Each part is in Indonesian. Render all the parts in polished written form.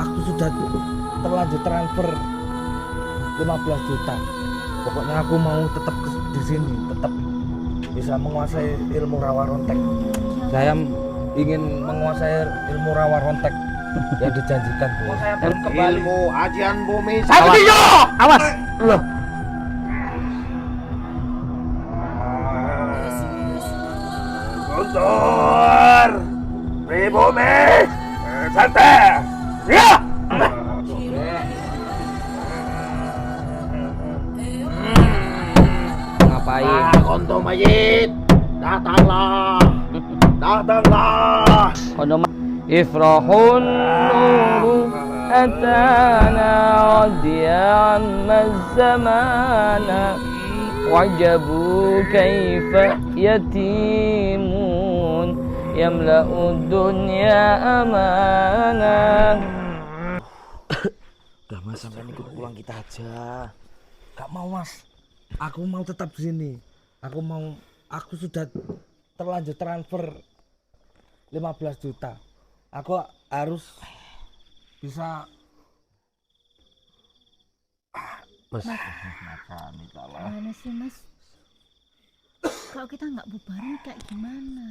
aku sudah terlanjur transfer 15 juta. Pokoknya aku mau tetap di sini, tetap bisa menguasai ilmu rawa rontek. Saya ingin menguasai ilmu rawa rontek yang dijanjikan, Bu. Saya belum kembali. Ilmu ajian bumi Awas. Loh. Guntur pribumi santai ya. Ngapain? Konto mayit datanglah datanglah. Kono ifrahun nuru atana radiyan mazzamana wajabu kaifa yatimun yamla'u dunya amana. Udah Mas, sampai ikut pulang kita aja. Gak mau Mas, aku mau tetap di sini. Aku sudah terlanjur transfer 15 juta. Aku harus bisa. Mas, Gimana sih Mas? Kalau kita nggak bubarin kayak gimana?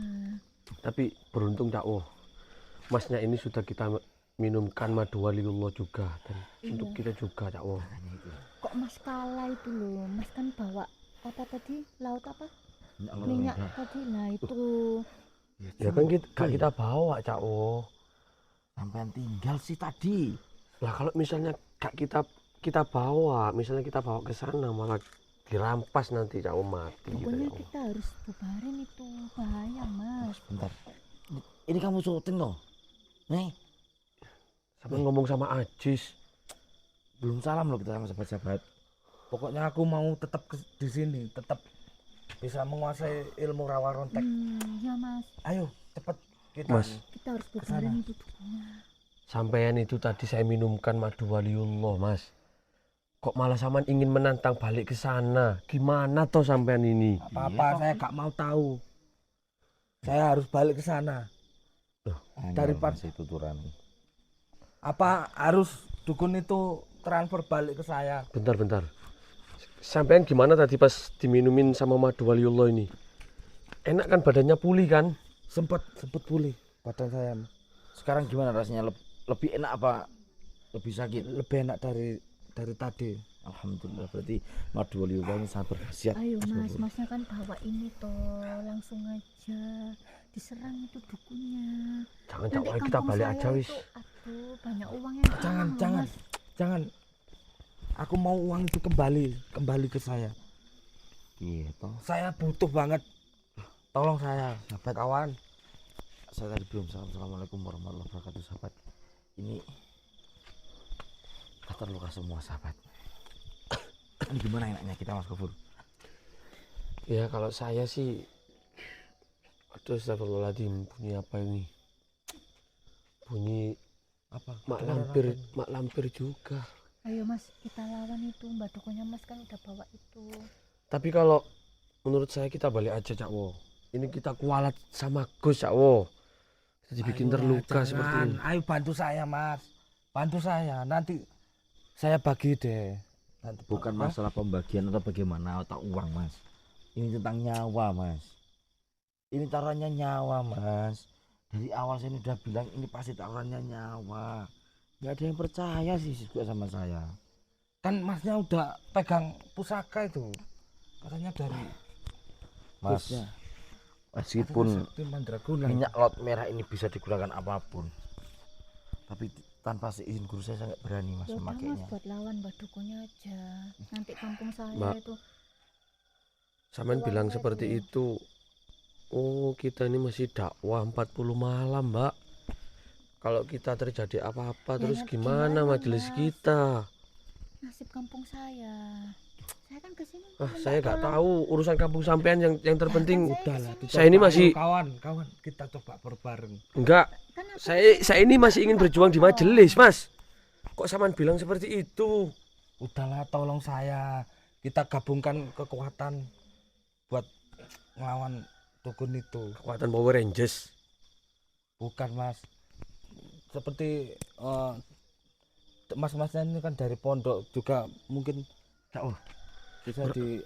Tapi beruntung dakwah masnya ini sudah kita minumkan madu waliullah juga, dan untuk kita juga dakwah. Kok Mas kalah itu loh? Mas kan bawa apa tadi? Laut apa? Minyak tadi lah itu. Ya kan kita bawa dakwah. Sampai tinggal sih tadi. Lah kalau misalnya gak kita bawa, misalnya kita bawa ke sana malah dirampas nanti dakwah mati. Pokoknya kita harus bubarin itu, bahaya Mas. Bentar. Ini kamu syuting loh. Nih, Sama ngomong sama Ajis. belum salam loh kita sama sahabat-sahabat. Pokoknya aku mau tetap di sini, tetap bisa menguasai ilmu rawa rontek. Ya Mas, Ayo, cepet kita. Mas, kita harus bubarin itu dukunya. sampean itu tadi saya minumkan madu waliullah, Mas. Kok malah sampean ingin menantang balik ke sana? Gimana toh sampean ini? Apa-apa saya gak mau tahu. Saya harus balik ke sana. Daripada itu turan. apa harus dukun itu transfer balik ke saya? Bentar. Sampean gimana tadi pas diminumin sama madu waliullah ini? Enak kan badannya pulih kan? Sempet pulih badan saya. Sekarang gimana rasanya? Lebih enak apa lebih sakit? Lebih enak dari tadi. Alhamdulillah, berarti madu waliullah ini sangat berkhasiat. Ayo Mas, Masnya kan bawa ini toh, langsung aja diserang itu dukunya. Jangan Nanti dakwah kita kampung balik saya aja wis. itu, aduh, banyak uang yang hilang loh, Mas. Jangan. Aku mau uang itu kembali ke saya. Gitu. Saya butuh banget. Tolong saya, sahabat kawan. Saya tadi belum salam. Assalamualaikum warahmatullahi wabarakatuh, sahabat. Ini kita terluka semua, sahabat. Ini gimana enaknya kita, Mas Gofur? Ya kalau saya sih, aduh astagfirullahaladzim, bunyi apa ini? Bunyi Apa? mak lampir juga. Ayo Mas, kita lawan itu. Mbak Dukonya Mas kan udah bawa itu. Tapi kalau menurut saya kita balik aja Cakwo. Ini kita kualat sama Gus Cakwo. Jadi bikin terluka seperti ini. Ayo bantu saya Mas. Bantu saya. Nanti saya bagi deh. Nanti Bukan masalah pembagian atau bagaimana atau uang, Mas. Ini tentang nyawa, Mas. Ini taruhannya nyawa, Mas. Dari awal saya udah bilang ini pasti taruhannya nyawa. Nggak ada yang percaya sih juga sama saya. Kan Masnya udah pegang pusaka itu. Katanya dari Mas, Gusnya. meskipun Sakti Mandraguna. minyak laut merah ini bisa digunakan apapun, tapi tanpa seizin guru saya nggak berani, Mas, Ya udah Mas, memakainya. buat lawan Mbak Dukonya aja. Nanti kampung saya Mbak. itu. Sampean bilang seperti itu. Oh, kita ini masih dakwah 40 malam, Mbak. Kalau kita terjadi apa-apa terus nanti gimana gimana, majelis Mas? kita? Nasib kampung saya. Saya kan kesini. Saya nggak tahu urusan kampung sampean yang terpenting. Udahlah, Saya ini masih kawan kita coba berbareng. enggak. Kan aku Saya ini masih ingin berjuang di majelis, Mas. Kok sampean bilang seperti itu? Udahlah, tolong saya. Kita gabungkan kekuatan buat ngelawan dukun itu. Kekuatan Power Rangers. Bukan Mas. Seperti mas-masnya ini kan dari pondok juga mungkin Cak Oh, bisa di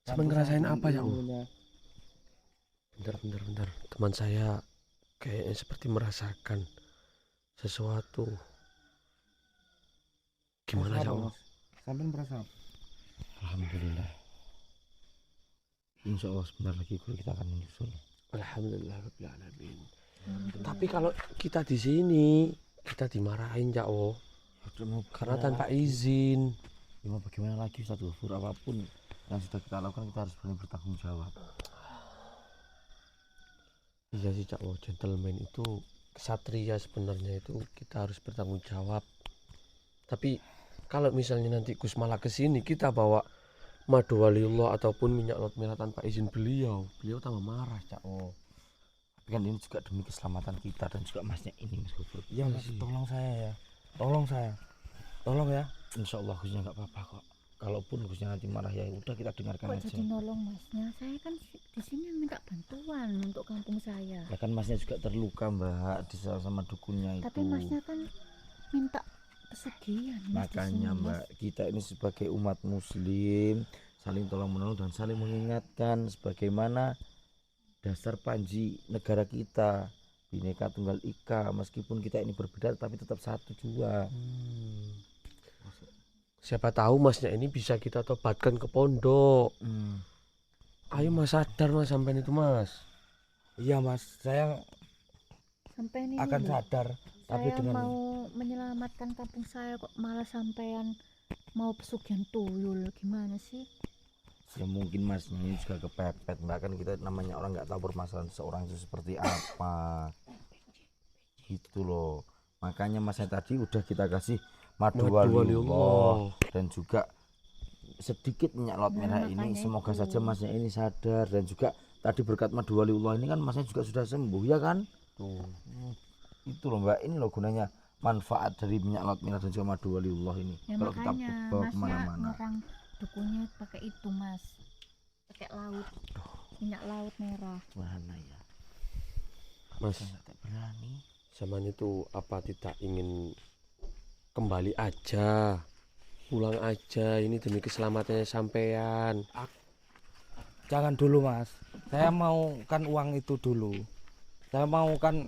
Sampean ngerasain apa ya, Oh? ilmunya. Bentar. Teman saya kayaknya seperti merasakan sesuatu. Gimana Merasa ya, apa, Oh? Mas? Sampai merasa apa? alhamdulillah. Insya Allah sebentar lagi guru kita akan menyusul. Alhamdulillah rabbil alamin. Tapi kalau kita di sini kita dimarahin Cak Oh, Udah mau karena gimana tanpa lagi? izin. Ya mau bagaimana lagi Ustaz Ghafur, apapun yang sudah kita lakukan kita harus berani bertanggung jawab. Iya sih Cak Oh, gentleman itu kesatria sebenarnya itu kita harus bertanggung jawab. Tapi kalau misalnya nanti Gus malah kesini kita bawa madu waliullah ataupun minyak laut merah tanpa izin beliau tambah marah Cak Oh. Tapi kan ini juga demi keselamatan kita dan juga masnya ini Mas Ghafur. Iya mas, tolong saya ya, tolong ya. Insya Allah Gusnya nggak apa-apa kok. Kalaupun Gusnya nanti marah ya udah kita dengarkan Kok aja. jadi nolong masnya? Saya kan di sini minta bantuan untuk kampung saya. Ya kan masnya juga terluka Mbak diserang sama dukunnya itu. Tapi masnya kan minta pesugihan mas di Makanya sini, Mbak, Mas. kita ini sebagai umat muslim saling tolong menolong dan saling mengingatkan sebagaimana dasar panji negara kita, Bhinneka Tunggal Ika. Meskipun kita ini berbeda tapi tetap satu jua. Siapa tahu masnya ini bisa kita tobatkan ke pondok. Hmm. Ayo mas, sadar mas sampean itu mas. Iya mas, saya Sampai ini akan loh, sadar. Tapi saya dengan mau menyelamatkan kampung saya kok malah sampean mau pesugihan tuyul. Gimana sih? Ya mungkin masnya ini juga kepepet Mbak, kan kita namanya orang nggak tahu permasalahan seorang itu seperti apa gitu loh. Makanya masnya tadi udah kita kasih madu waliullah dan juga sedikit minyak laut Nah, merah ini. makanya Semoga itu. saja masnya ini sadar dan juga tadi berkat madu waliullah ini kan masnya juga sudah sembuh ya kan. Tuh. Itu loh Mbak, ini loh gunanya manfaat dari minyak laut merah dan juga madu waliullah ini. Ya Kalau kita makanya bawa masnya kemana-mana. nyerang dukunya pakai itu mas, pakai laut, minyak laut merah. Mana ya? Mas, Saya nggak berani. zaman itu apa tidak ingin kembali aja, pulang aja, ini demi keselamatannya sampean. jangan dulu mas, saya mau kan uang itu dulu. Saya mau kan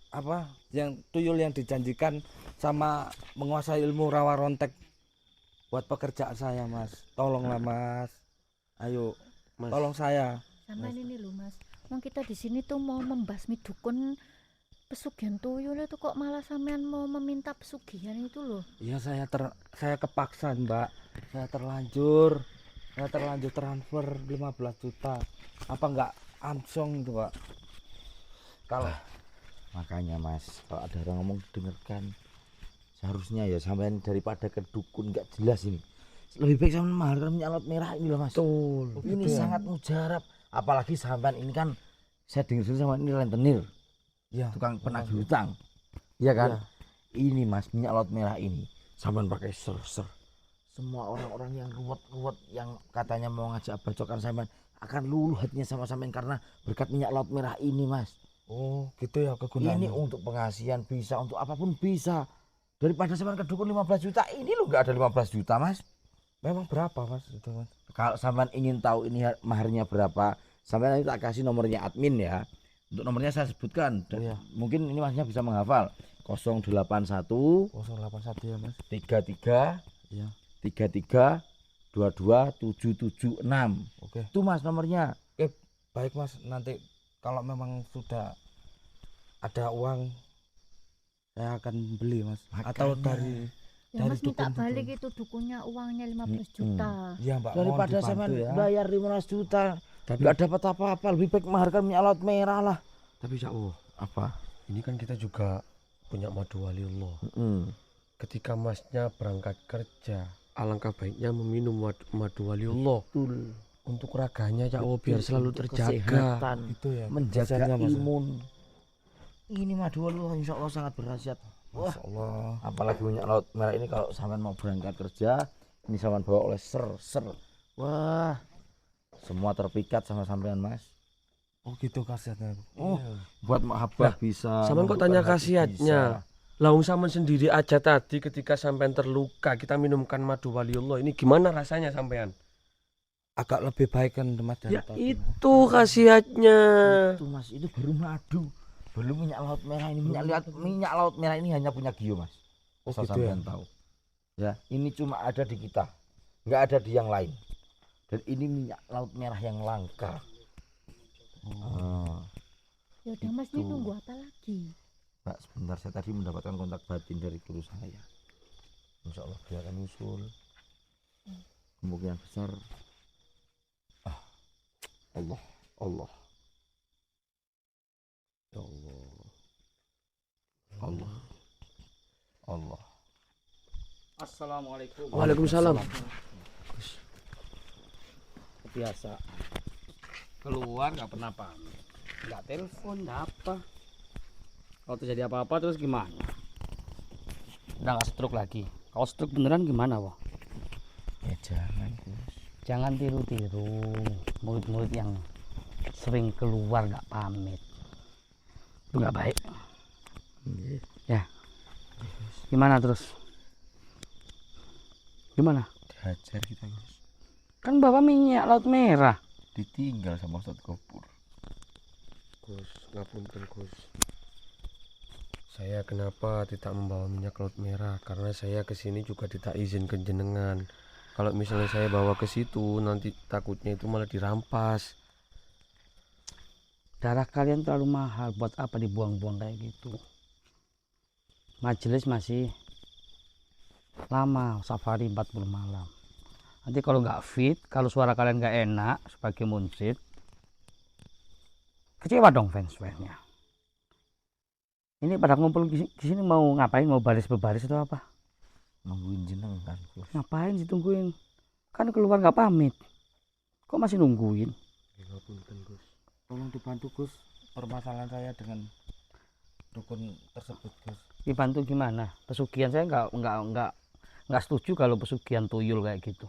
apa yang tuyul yang dijanjikan sama menguasai ilmu rawa rontek buat pekerjaan saya mas. Tolonglah mas, ayo Mas, tolong saya. Sampai ini loh mas, mau kita di sini tuh mau membasmi dukun pesugihan tuyul itu kok malah sampean mau meminta pesugihan itu loh. Iya saya kepaksa mbak, saya terlanjur transfer 15 juta. Apa enggak amsong itu pak? Kalau Makanya Mas, kalau ada orang ngomong dengarkan. Seharusnya ya sampean daripada ke dukun nggak jelas ini. Lebih baik sampean maharkan minyak laut merah ini loh Mas. betul. Ini gitu ya? sangat mujarab. Apalagi sampean ini kan saya dengar sama ini rentenir, ya tukang penagih hutang. Iya kan? Ini Mas, minyak laut merah ini sampean pakai ser-ser. Semua orang-orang yang ruwet-ruwet yang katanya mau ngajak bacokan sampean akan luluh hatinya sama sampean karena berkat minyak laut merah ini Mas. oh gitu ya kegunaannya. Ini untuk pengasihan bisa, untuk apapun bisa. Daripada sampean ke dukun 15 juta, ini lo nggak ada 15 juta Mas. Memang berapa mas itu mas? Kalau sampean ingin tahu ini maharnya berapa, sampean nanti tak kasih nomornya admin ya. Untuk nomornya saya sebutkan. Dan Iya. mungkin ini masnya bisa menghafal. 081 081 ya mas. 33 Iya. 33 22 776. Oke. Itu Mas nomornya. Baik mas, nanti kalau memang sudah ada uang saya akan beli mas. Atau Makanya. dari Ya Dari mas minta dukun-dukun. balik itu dukunnya uangnya 15 juta. ya mbak Daripada mohon sampean dibantu ya. bayar 15 juta Tapi nggak dapat apa-apa, lebih baik maharkan minyak laut merah lah. tapi Cak Oh, Apa? ini kan kita juga punya madu waliullah. Ketika masnya berangkat kerja, alangkah baiknya meminum madu waliullah Betul. untuk raganya Cak Oh, biar selalu Untuk terjaga. kesehatan, Itu ya. menjaga Biasanya, Mas. imun. Ini madu waliullah insya Allah sangat berkhasiat. Wah, Masya Allah. apalagi minyak laut merah ini kalau sampean mau berangkat kerja, ini sampean bawa oleh ser. Wah, semua terpikat sama sampean Mas. Oh gitu khasiatnya. Oh, Iya. buat mahabbah bisa. Sampean kok membuka tanya hati khasiatnya? bisa. Laung sampean sendiri aja tadi ketika sampean terluka kita minumkan madu waliullah. Ini gimana rasanya sampean? Agak lebih baik kan Mas dari Ya tadi, Mas. itu khasiatnya. Itu Mas, itu baru madu. Belum minyak laut merah ini. Minyak laut merah ini hanya punya Gio, Mas. Oh, Asal gitu ya? sampean tahu. Ya, ini cuma ada di kita. Nggak ada di yang lain. Dan ini minyak laut merah yang langka. Ya udah Mas, ini Itu. nunggu apa lagi? Mbak, sebentar, saya tadi mendapatkan kontak batin dari guru saya. Insya Allah dia akan usul. Kemungkinan besar. Allah, Allah, ya Allah, Allah, Allah. Assalamualaikum. Waalaikumsalam. Biasa. Keluar nggak pernah pamit. Nggak telepon, nggak apa. Kalau terjadi apa-apa terus gimana? Udah nggak stroke lagi. Kalau stroke beneran gimana, Wah? Ya jangan, Gus. Jangan tiru-tiru murid-murid yang sering keluar nggak pamit. Itu nggak baik. Ya. Gimana terus? Gimana? Dihajar kita, Gus. Kan bawa minyak laut merah. Ditinggal sama Ustadz Gopur. Gus, ngapunten Gus. Saya kenapa tidak membawa minyak laut merah? Karena saya kesini juga tidak izin ke jenengan. Kalau misalnya saya bawa ke situ, nanti takutnya itu malah dirampas. Darah kalian terlalu mahal, buat apa dibuang-buang kayak gitu? Majelis masih lama, safari 40 malam. Nanti kalau nggak fit, kalau suara kalian nggak enak sebagai munsid, kecewa dong fans-fansnya. Ini pada ngumpul di sini mau ngapain? Mau baris-berbaris atau apa? Nungguin jenengan, Gus. Ngapain ditungguin? Kan keluar nggak pamit. Kok masih nungguin? Ngapunten Gus. Tolong dibantu Gus, permasalahan saya dengan dukun tersebut Gus. Dibantu gimana? Pesugihan saya nggak setuju kalau pesugihan tuyul kayak gitu.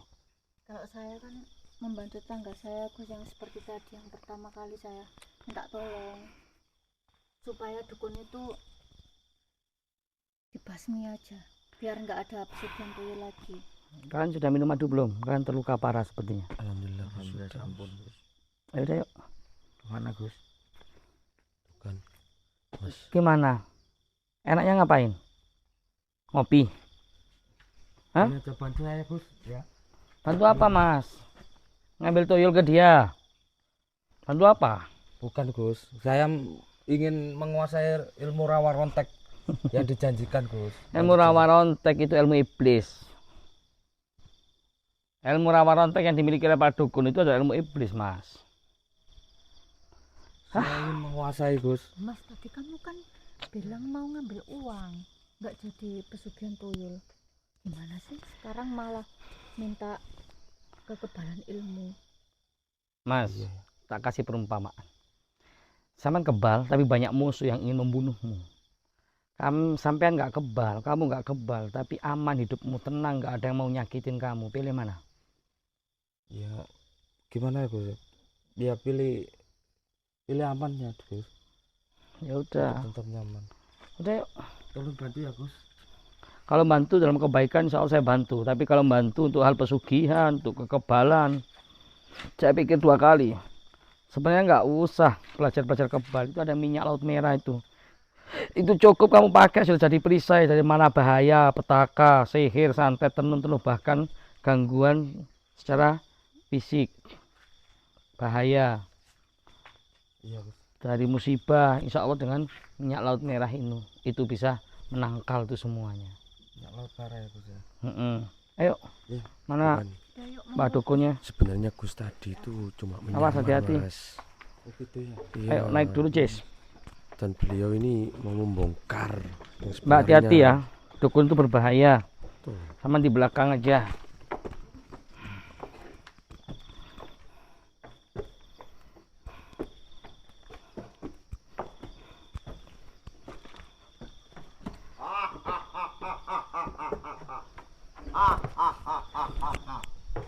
Kalau saya kan membantu tangga saya, Gus, yang seperti tadi yang pertama kali saya minta tolong supaya dukun itu dibasmi aja, biar nggak ada pesugihan tuyul lagi. Kalian sudah minum madu belum? Kalian terluka parah sepertinya. Alhamdulillah, Alhamdulillah, sudah. ampun, Gus. Ayo udah yuk. Mana, Gus? Kan, Mas. Gimana? Enaknya ngapain? Ngopi. Hah? Ini aja bantu saya Gus, ya. Bantu apa Mas? Ngambil tuyul ke dia. Bantu apa? Bukan Gus, saya ingin menguasai ilmu rawa rontek yang dijanjikan Gus. Ilmu rawa rontek itu ilmu iblis. Ilmu rawa rontek yang dimiliki oleh para dukun itu adalah ilmu iblis, Mas. Saya ingin menguasai Gus. Mas, tadi kamu kan bilang mau ngambil uang, nggak jadi pesugihan tuyul. Gimana sih sekarang malah minta kekebalan ilmu? Mas, tak kasih perumpamaan. Sampean kebal, tapi banyak musuh yang ingin membunuhmu. Kamu sampean nggak kebal, kamu nggak kebal, tapi aman hidupmu, tenang, nggak ada yang mau nyakitin kamu. Pilih mana? Ya, gimana ya Gus? Ya pilih amannya Gus. Ya udah, Tetap nyaman. udah yuk. Tolong bantu ya Gus. Kalau bantu dalam kebaikan, insya Allah saya bantu. Tapi kalau bantu untuk hal pesugihan, untuk kekebalan, saya pikir 2 kali. Sebenarnya nggak usah belajar kebal. Itu ada minyak laut merah itu. Itu cukup kamu pakai sudah jadi perisai dari mana bahaya, petaka, sihir, santet, tenun, bahkan gangguan secara fisik. Bahaya Iya Gus. dari musibah, insya Allah dengan minyak laut merah itu bisa menangkal itu semuanya. Minyak laut merah ya Gus ya. Ayo, Iya. mana Kan, Udah, yuk, Mbak dukunnya? sebenarnya Gus tadi itu cuma Awas, menyamar, hati-hati. Mas. Oh gitu ya. Iya. Ayo naik dulu, Cis. Dan beliau ini mau membongkar yang Mbak hati-hati ya, sebenarnya. dukun itu berbahaya. Tuh. Sama di belakang aja.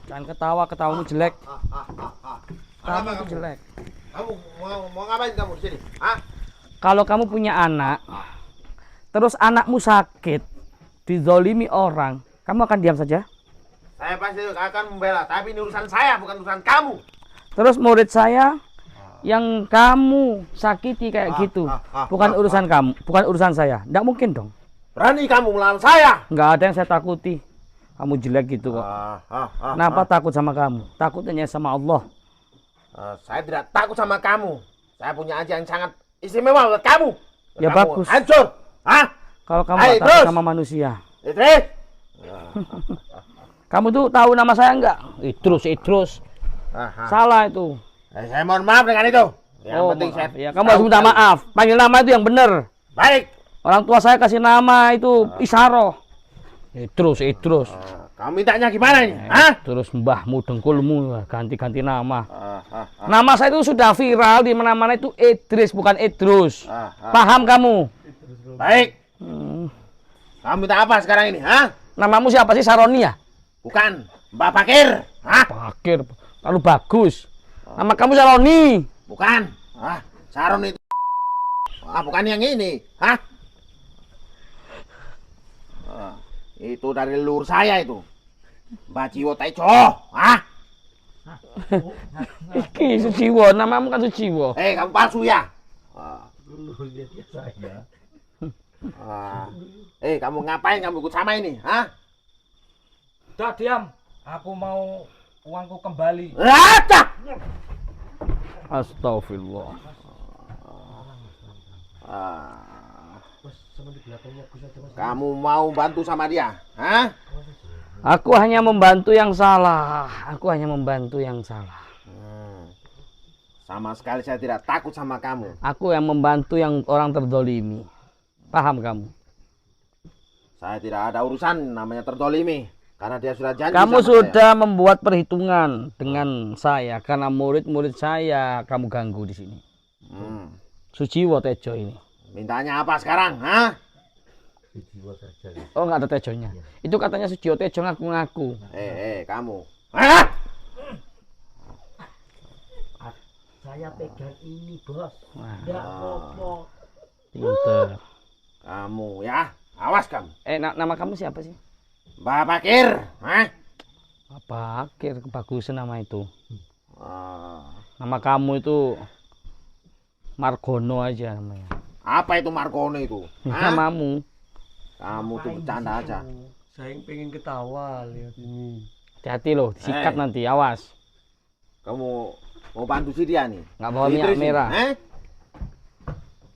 Jangan ketawa, ketawamu jelek. Kamu tuh jelek. Kamu mau ngapain kamu di sini? Hah? Kalau kamu punya anak, terus anakmu sakit, dizolimi orang, kamu akan diam saja? Saya pasti akan membela, tapi ini urusan saya, bukan urusan kamu. Terus murid saya yang kamu sakiti kayak gitu, bukan urusan kamu, bukan urusan saya. Nggak mungkin dong. Berani kamu melawan saya? Nggak ada yang saya takuti. Kamu jelek gitu kok. Kenapa takut sama kamu? Takutnya sama Allah. Saya tidak takut sama kamu. Saya punya aja yang sangat istimewa buat kamu. Ya Kamu bagus. hancur. Kalau kamu Ayo, nggak takut terus. sama manusia. Idris. Kamu tuh tahu nama saya nggak? Idrus. Salah itu. Saya mohon maaf dengan itu. Yang penting maaf. saya Ya, kamu harus minta maaf. Panggil nama itu yang benar. Baik. Orang tua saya kasih nama itu Isaroh. Idrus. Kamu mintanya gimana ini? Terus mbahmu dengkulmu ganti-ganti nama. Nama saya itu sudah viral di mana-mana itu Idris bukan Idrus. Paham kamu? Baik. Kamu minta apa sekarang ini? Namamu siapa sih, Saroni ya? Bukan. Mbak Pakir. Pakir. Lalu bagus. Nama kamu Saroni. Bukan. Saron itu. Bukan yang ini. Itu dari leluhur saya itu. Mbak Jiwo Tejo. Iki Suciwo, namamu kan Suciwo. Kamu palsu ya? Kamu ngapain kamu ikut sama ini? Udah diam. Aku mau uangku kembali. Astagfirullah. Kamu mau bantu sama dia? Aku hanya membantu yang salah. Sama sekali saya tidak takut sama kamu. Aku yang membantu yang orang terdolimi. Paham kamu? Saya tidak ada urusan namanya terdolimi. Karena dia sudah janji Kamu sama sudah membuat perhitungan dengan saya karena murid-murid saya kamu ganggu di sini. Suciwo Tejo ini. Mintanya apa sekarang? Oh, nggak ada Tejonya. Itu katanya Suciwo Tejo ngaku-ngaku. Kamu. Saya pegang ini, Bos. Nggak apa-apa. Pinter. Kamu ya, awas kamu. Nama kamu siapa sih? Mbak Pakir. Pakir, kebagusan nama itu. Nama kamu itu Margono aja namanya. Apa itu Margono itu? Namamu. Kamu tuh bercanda aja. Saya pengen ketawa lihat ini. Hati-hati loh, disikat nanti, awas. Kamu mau bantu si dia nih? Nggak bawa minyak merah.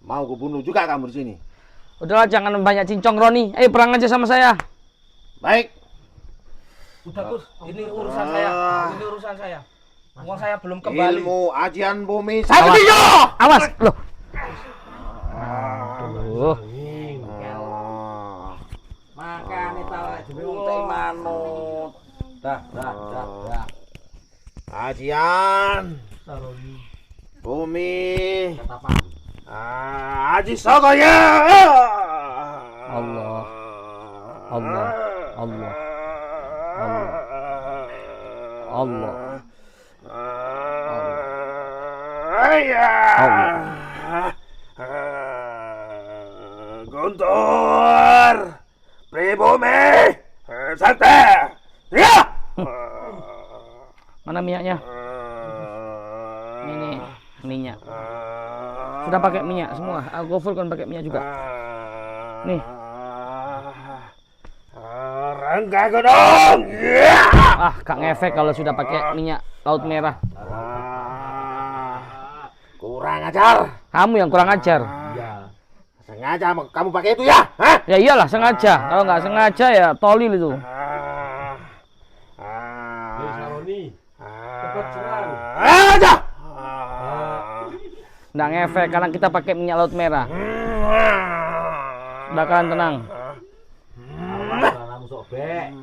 Mau kubunuh juga kamu di sini? Udahlah, jangan banyak cincong, Roni. Perang aja sama saya. Baik. Udah Gus, ini urusan saya. Uang saya belum kembali. Ilmu ajian bumi saktiyo. Awas, loh. Aduh. Makane tawa dhewe wong teh manut. Dah. Ajian Saroni. bumi. Katapan. Aji Sogoya. Allah. Guntur pribumi sakti ya. Mana minyaknya? Ini minyak. Sudah pakai minyak semua. Aku full kan pakai minyak juga. Nih. Rangga Gunung. Gak ngefek kalau sudah pakai minyak laut merah. Kurang ajar. Kamu yang kurang ajar. Sengaja kamu pakai itu ya? Ya iyalah sengaja. Kalau nggak sengaja ya tolil itu. Saroni. Cepat serang. Aja. Nggak ngefek karena kita pakai minyak laut merah. Udah kalian tenang. Kamu sobek.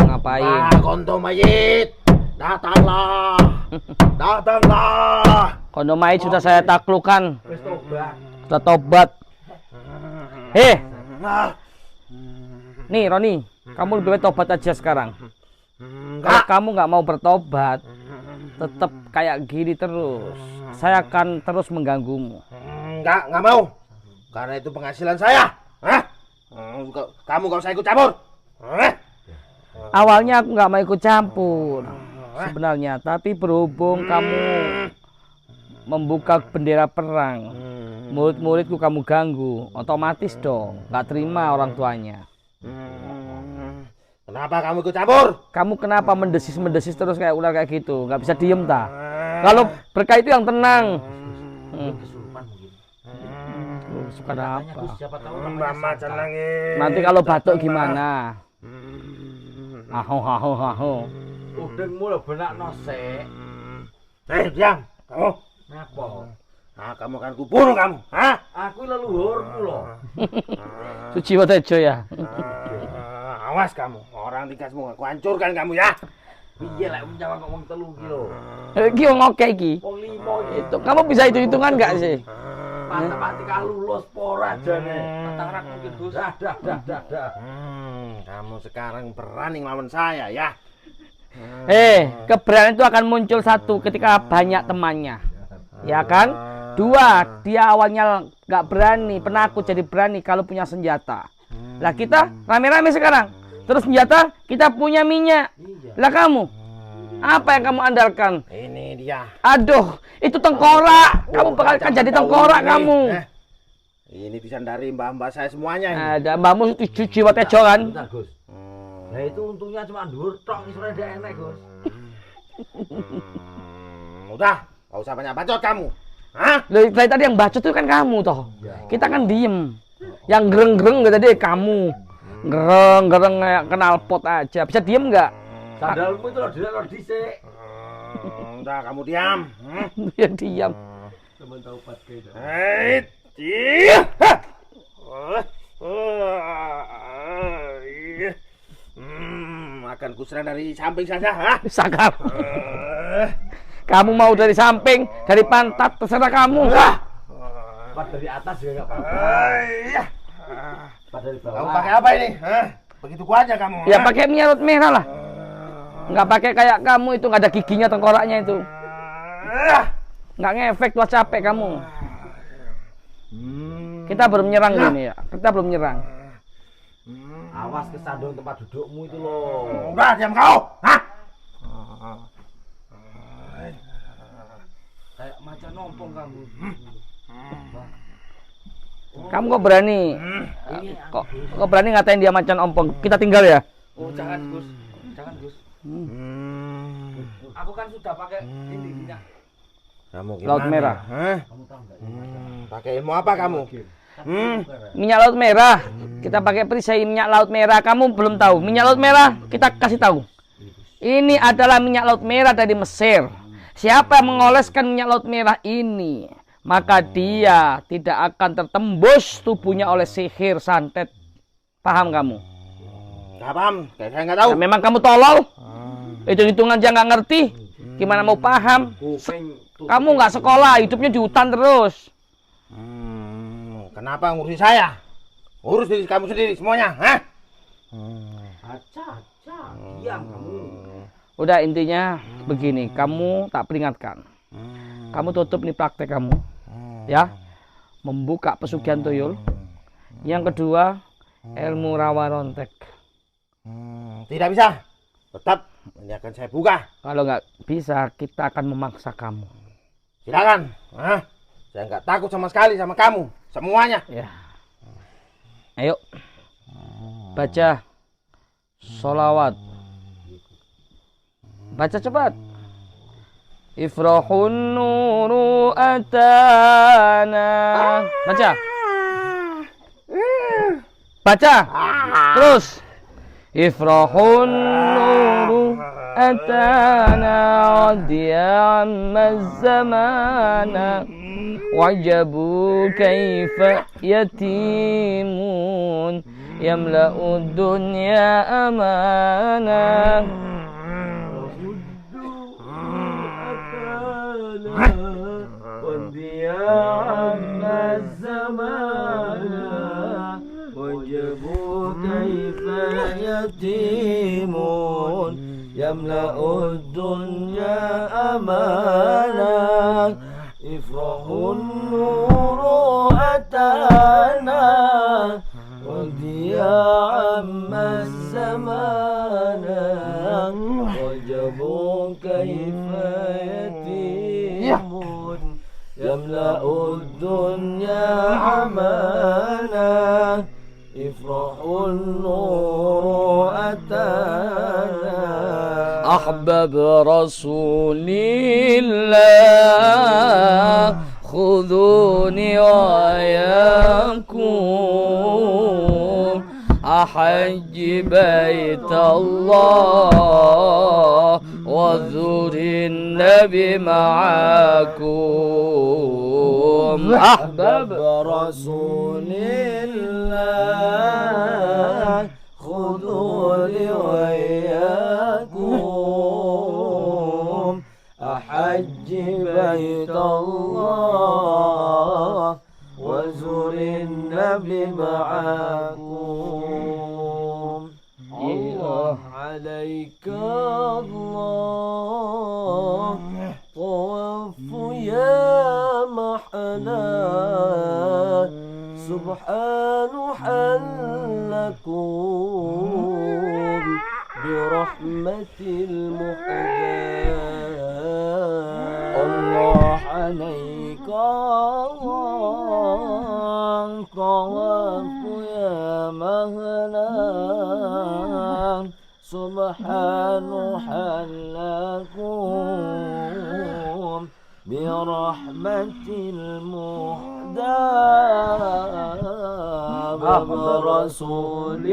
Ngapain? Konto mayit. Datanglah. Kondomait sudah saya taklukkan. Wis tobat. Sudah tobat. Nih Roni, kamu lebih baik tobat aja sekarang. Kalau kamu nggak mau bertobat, tetap kayak gini terus. saya akan terus mengganggumu. Enggak mau. Karena itu penghasilan saya. Hah? Kamu gak usah ikut campur. Hah? Awalnya aku nggak mau ikut campur sebenarnya, tapi berhubung kamu membuka bendera perang, murid-muridku kamu ganggu, otomatis dong nggak terima orang tuanya. Kenapa kamu ikut campur? Kamu kenapa mendesis terus kayak ular kayak gitu? Nggak bisa diem ta? Kalau berkah itu yang tenang. Suka apa? Mama tenangin. Nanti kalau batuk gimana? Aho. Udengmu lho benak nosek. Diam. Kamu. Napa? Nah, kamu akan kubunuh kamu. Hah? Aku leluhurmu loh. Suci Watejo ya. Awas kamu. Orang dikasmu aku hancurkan kamu ya. Piye lek nyawa kok wong 3 kilo. Iki wong oke iki. Wong 5 Itu kamu bisa hitung-hitungan nggak sih? mati lulus pora jane. Tatarak mungkin Gus. Dah. Kamu sekarang berani ngelawan saya ya. Keberanian itu akan muncul satu ketika banyak temannya, ya kan? Dua, dia awalnya nggak berani, penakut jadi berani kalau punya senjata. Lah kita rame-rame sekarang, terus senjata kita punya minyak. Lah kamu, apa yang kamu andalkan? Ini dia. Aduh, itu tengkorak. Kamu bakal kan jadi tengkorak kamu. Ini disandari mbah-mbah saya semuanya ini. Ada mbahmu Suci Watejo kan? Bentar, Gus. Nah itu untungnya cuma dhuwur tok ngisore ndek enek, Gus. Udah, gak usah banyak bacot kamu. Hah? Dari tadi yang bacot itu kan kamu toh. Kita kan diem. Yang gereng-gereng tadi kamu. Gereng-gereng kayak knalpot aja. Bisa diem nggak? Sandalmu itu loh dilek dhisik. Udah kamu diam. Dia diam. Teman tahu pakai dah. Diam. Akan kuserang dari samping saja. Hah? Sakap. Kamu mau dari samping, dari pantat, terserah kamu. Pas dari atas juga enggak apa-apa. Pas dari bawah. Kamu pakai apa ini? Hah? Begitu aja kamu. Ya pakai minyak laut merah lah. Nggak pakai kayak kamu itu, nggak ada giginya tengkoraknya itu. Nggak ngefek, tua capek kamu. Kita belum nyerang gini ya. Kita belum nyerang. Awas kesandung tempat dudukmu itu loh. Udah diam kau. Hah? Kayak macan nompong kamu. Kamu kok berani? Kok berani ngatain dia macan ompong? Kita tinggal ya? Oh, jangan, Gus. Jangan, Gus. Aku kan sudah pakai ini minyak. Kamu gimana? Laut merah. Hah? Kamu tahu enggak? Pakai ilmu apa kamu? Minyak laut merah. Kita pakai perisai minyak laut merah. Kamu belum tahu. Minyak laut merah kita kasih tahu. Ini adalah minyak laut merah dari Mesir. Siapa yang mengoleskan minyak laut merah ini, maka dia tidak akan tertembus tubuhnya oleh sihir santet. Paham kamu? Nggak paham. Kayak saya nggak tahu. Nah, memang kamu tolol. Hitung-hitungan aja nggak ngerti. Gimana mau paham? Kamu nggak sekolah, hidupnya di hutan terus. Kenapa ngurusin saya? Urus diri kamu sendiri semuanya, hah? Aca, diam kamu. Udah intinya begini, kamu tak peringatkan. Kamu tutup nih praktek kamu, ya. Membuka pesugihan tuyul. Yang kedua, ilmu rawa rontek. Tidak bisa. Tetap ini akan saya buka. Kalau nggak bisa, kita akan memaksa kamu. Silakan. Hah? Saya nggak takut sama sekali sama kamu. Semuanya. Ya. Ayo, baca sholawat. Baca cepat. Ifrahun nuru atana. Baca. Baca. Terus. Ifrahun nuru atana wadiyamaz zamana wajabu kaifa yatimun yamla'ud dunya amana. Yatimun yamla'ud dunya amanah النور أتانا وضياء الزمان وجب كيف يتيم يملأ الدنيا عمانا افرح النور أتانا أحبب رسول الله خذوني وإياكم أحج بيت الله وزور النبي معكم أحبب رسول الله خذوني وإياكم أحج بيت الله وزور النبي معكم الله عليك الله طواف يا محنا سبحان حلكم برحمة المحيا الله عليك الله طواف يا مهلا سبحان حلكم برحمة المهدى برسول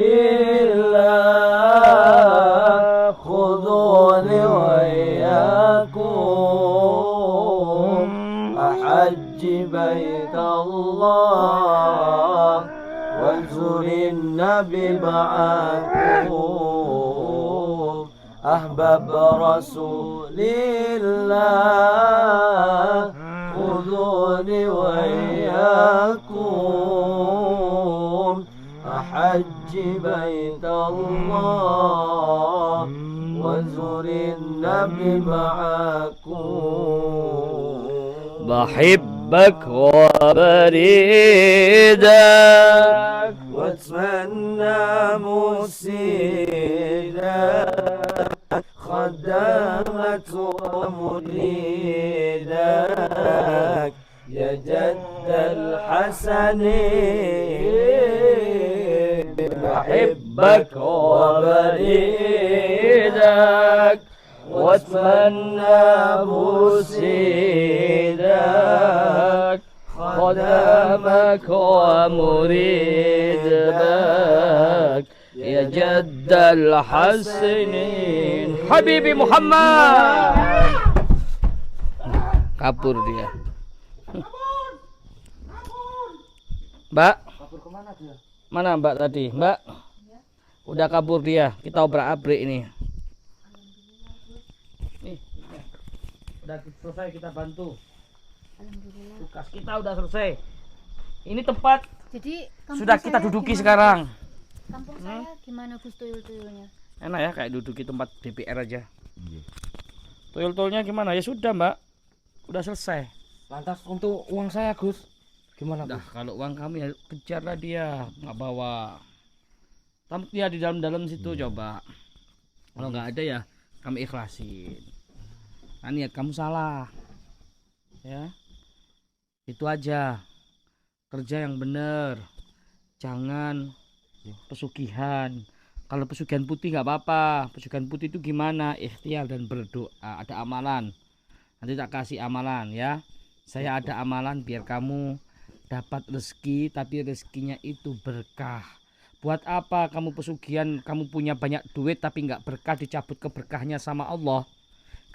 الله خذوني وإياكم أحج بيت الله وانصر النبي معكم أحبب رسول الله خذوني وإياكم أحج بيت الله وانصر النبي معكم بحبك وبريدك واتمنى مسيدك خدمت ومريدك يا جد الحسن بحبك وبريدك واتمنى مسيدك خدمك ومريد بك يا جد الحسنين حبيبي محمد kabur dia. Mbak, mana Mbak tadi? Mbak, udah kabur dia. Kita obrak-abrik ini. Nih, udah selesai, kita bantu. Alhamdulillah. Tugas kita udah selesai. Ini tempat Jadi kampung sudah kita saya duduki gimana? sekarang. Kampung saya gimana Gus tuyul-tuyulnya? Enak ya kayak duduki tempat DPR aja. Tuyul-tuyulnya gimana? Ya sudah Mbak, udah selesai. Lantas untuk uang saya Gus, gimana Dah Gus? kalau uang kami ya kejarlah dia, nggak bawa. Tampuk dia di dalam-dalam situ coba. Kalau nggak ada ya kami ikhlasin. Nah, niat kamu salah. Ya. Itu aja. Kerja yang benar. Jangan pesugihan. Kalau pesugihan putih nggak apa-apa. Pesugihan putih itu gimana? Ikhtiar dan berdoa. Ada amalan. Nanti tak kasih amalan ya. Saya ada amalan biar kamu dapat rezeki, tapi rezekinya itu berkah. Buat apa kamu pesugihan, kamu punya banyak duit tapi nggak berkah, dicabut keberkahnya sama Allah,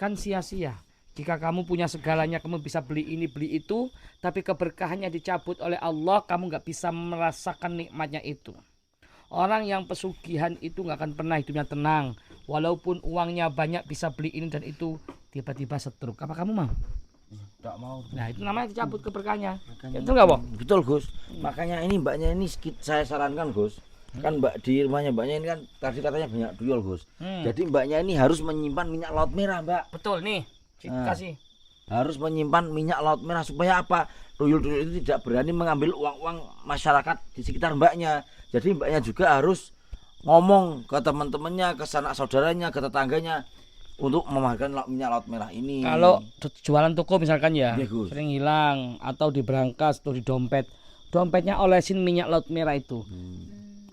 kan sia-sia. Jika kamu punya segalanya, kamu bisa beli ini beli itu, tapi keberkahannya dicabut oleh Allah, kamu nggak bisa merasakan nikmatnya itu. Orang yang pesugihan itu nggak akan pernah hidupnya tenang, walaupun uangnya banyak bisa beli ini dan itu, tiba-tiba stroke. Apa kamu mau? Tidak mau. Nah itu namanya dicabut keberkahannya. Makanya Itu nggak, Bang? Betul Gus. Makanya ini mbaknya ini saya sarankan Gus. Kan mbak di rumahnya mbaknya ini kan tadi katanya banyak duyul Gus. Jadi mbaknya ini harus menyimpan minyak laut merah mbak. Betul nih, Nah. kasih. harus menyimpan minyak laut merah supaya apa? Tuyul-tuyul itu tidak berani mengambil uang-uang masyarakat di sekitar mbaknya. Jadi mbaknya juga harus ngomong ke teman-temannya, ke sanak saudaranya, ke tetangganya untuk memakai minyak laut merah ini. Kalau jualan toko misalkan ya, Iya, Gus. sering hilang atau di berangkas atau di dompet, dompetnya olesin minyak laut merah itu.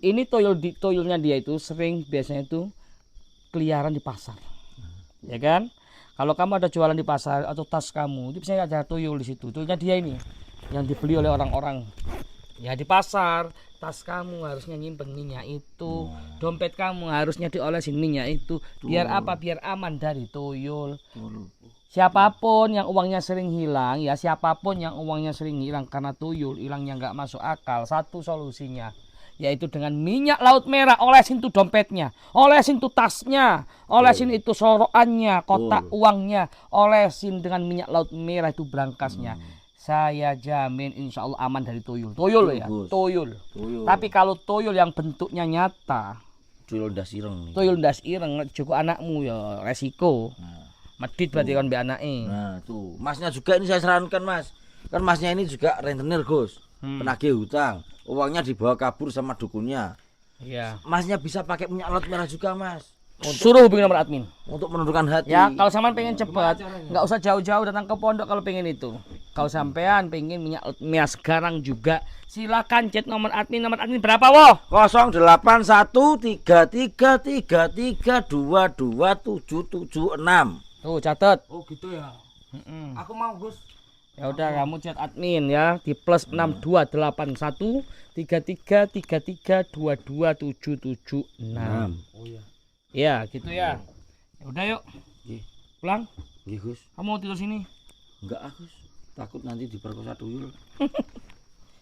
Ini toyolnya dia itu sering biasanya itu keliaran di pasar, ya kan? Kalau kamu ada jualan di pasar atau tas kamu, itu biasanya ada toyol di situ. Toyolnya dia ini yang dibeli oleh orang-orang. Ya di pasar, tas kamu harusnya nyimpen minyak itu, dompet kamu harusnya diolesin minyak itu. Biar apa? Biar aman dari toyol. Siapapun yang uangnya sering hilang, ya siapapun yang uangnya sering hilang karena tuyul, hilangnya nggak masuk akal. Satu solusinya, yaitu dengan minyak laut merah, olesin tuh dompetnya, olesin tuh tasnya, olesin itu soroannya, kotak uangnya, olesin dengan minyak laut merah itu berangkasnya. Saya jamin insya Allah aman dari tuyul. Tuyul ya, Gus. tuyul. Tuyul. Tapi kalau tuyul yang bentuknya nyata, tuyul ndas ireng nih. tuyul ndas ireng, cukup anakmu ya resiko. Medit berarti kan mbak anaknya. Nah tuh, masnya juga ini saya sarankan mas. Kan masnya ini juga rentenir Gus, penagih hutang. Uangnya dibawa kabur sama dukunnya. Iya. Masnya bisa pakai minyak laut merah juga mas. Suruh hubungi nomor admin. Untuk menundukkan hati. Ya, kalau sampean pengen cepat, nggak usah jauh-jauh datang ke pondok kalau pengen itu. Kalau sampean pengen minyak merah sekarang juga, silakan chat nomor admin. Nomor admin berapa, woh? 081333227776. Tuh, catat. Oh gitu ya. Mm-mm. Aku mau Gus. Ya udah kamu chat admin ya di plus 6281 3333 22776. Oh iya. Ya, gitu ya. Ya udah yuk. Nggih. Pulang. Nggih Gus. Kamu mau tidur sini? Enggak Gus. Takut nanti diperkosa tuyul.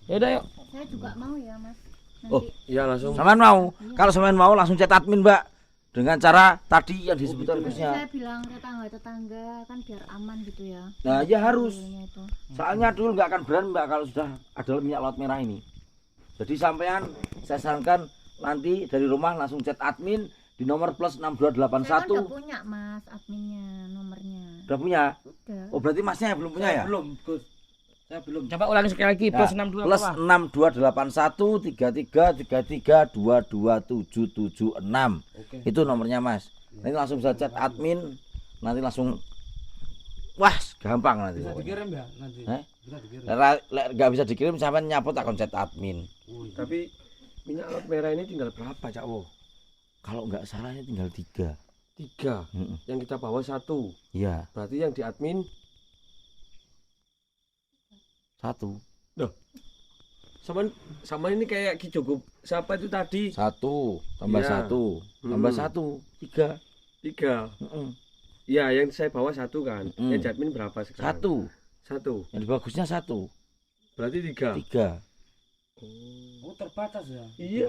Ya udah yuk. Saya juga mau ya mas. Nanti Oh, Iya langsung. Sampean mau? Kalau sampean mau langsung chat admin, Mbak. Dengan cara tadi yang disebutkan nanti Gusnya. saya bilang tetangga kan biar aman gitu ya. Nah, ya harus. Tuyulnya itu. Soalnya dulu nggak akan berani Mbak kalau sudah ada minyak laut merah ini. Jadi sampean saya sarankan nanti dari rumah langsung chat admin di nomor plus Saya kan udah 6281. punya mas adminnya nomornya. Udah punya? Udah. Oh, berarti masnya yang belum punya ya? Belum Gus. Saya belum. Coba ulangi sekali lagi Nah, plus 62 plus apa? 62813333227776. Oke. Itu nomornya Mas. Nanti langsung bisa chat admin, nanti langsung wah gampang nanti. Bisa pokoknya. dikirim ya nanti. Hah? Bisa dikirim. Lek nggak bisa dikirim sampai nyapot akun chat admin. Tapi minyak laut merah ini tinggal berapa, Cak Wo? Kalau nggak salah ini tinggal 3. 3. Yang kita bawa 1. Iya, Berarti yang di admin 1. sama ini kayak Ki Joko siapa itu tadi? 1 tambah Iya. 1 tambah 1 3. 3. Iya, yang saya bawa 1 kan. Mm. Yang di admin berapa sekarang? 1. 1. Yang bagusnya 1. Berarti 3. 3. Oh terbatas ya. Iya.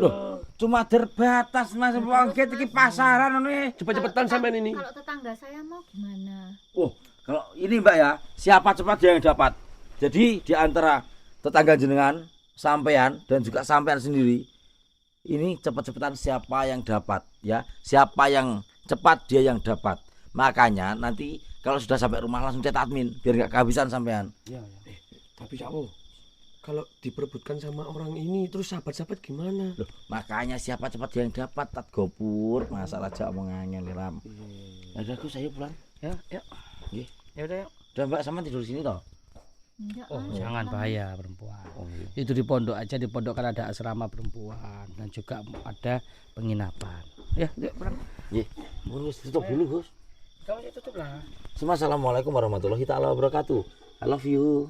Cuma terbatas Mas wong iki pasaran ini. Cepet-cepetan sampean ini. Kalau tetangga saya mau gimana? Oh, kalau ini Mbak ya, siapa cepat dia yang dapat. Jadi di antara tetangga jenengan, sampean dan juga sampean sendiri, ini cepet-cepetan siapa yang dapat ya. Siapa yang cepat dia yang dapat. Makanya nanti kalau sudah sampai rumah langsung chat admin biar nggak kehabisan sampean. Iya ya. Tapi Cak Wo, kalau diperebutkan sama orang ini terus sahabat-sahabat gimana? Loh, makanya siapa cepat dia yang dapat. Tat gopur, masalah aja omongannya liram. Ya udah Gus, ayo pulang. Ya, ya. Nggih. Ya udah yuk. Udah Mbak sama tidur sini toh? Enggak Oh, lah, jangan pulang. bahaya perempuan. Oh, iya. Itu di pondok aja, di pondok kan ada asrama perempuan dan juga ada penginapan. Ya, yuk pulang. Nggih. Gus tutup dulu Gus. Kamu tutup lah. Assalamualaikum warahmatullahi taala wabarakatuh. I love you.